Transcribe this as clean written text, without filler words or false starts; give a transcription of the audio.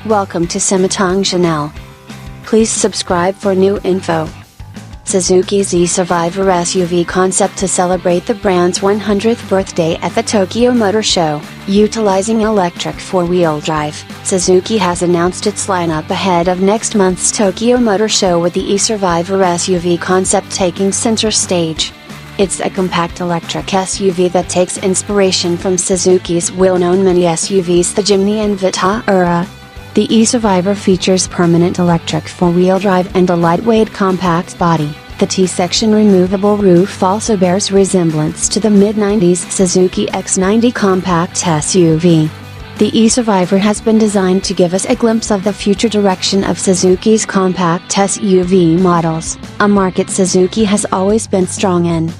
Welcome to Simatang Channel. Please subscribe for new info. Suzuki's e-Survivor SUV concept to celebrate the brand's 100th birthday at the Tokyo Motor Show, utilizing electric four-wheel drive. Suzuki has announced its lineup ahead of next month's Tokyo Motor Show, with the e-Survivor SUV concept taking center stage. It's a compact electric SUV that takes inspiration from Suzuki's well-known mini SUVs, the Jimny and Vitara. The e-Survivor features permanent electric four-wheel drive and a lightweight compact body. The T-section removable roof also bears resemblance to the mid-90s Suzuki X90 compact SUV. The e-Survivor has been designed to give us a glimpse of the future direction of Suzuki's compact SUV models, a market Suzuki has always been strong in.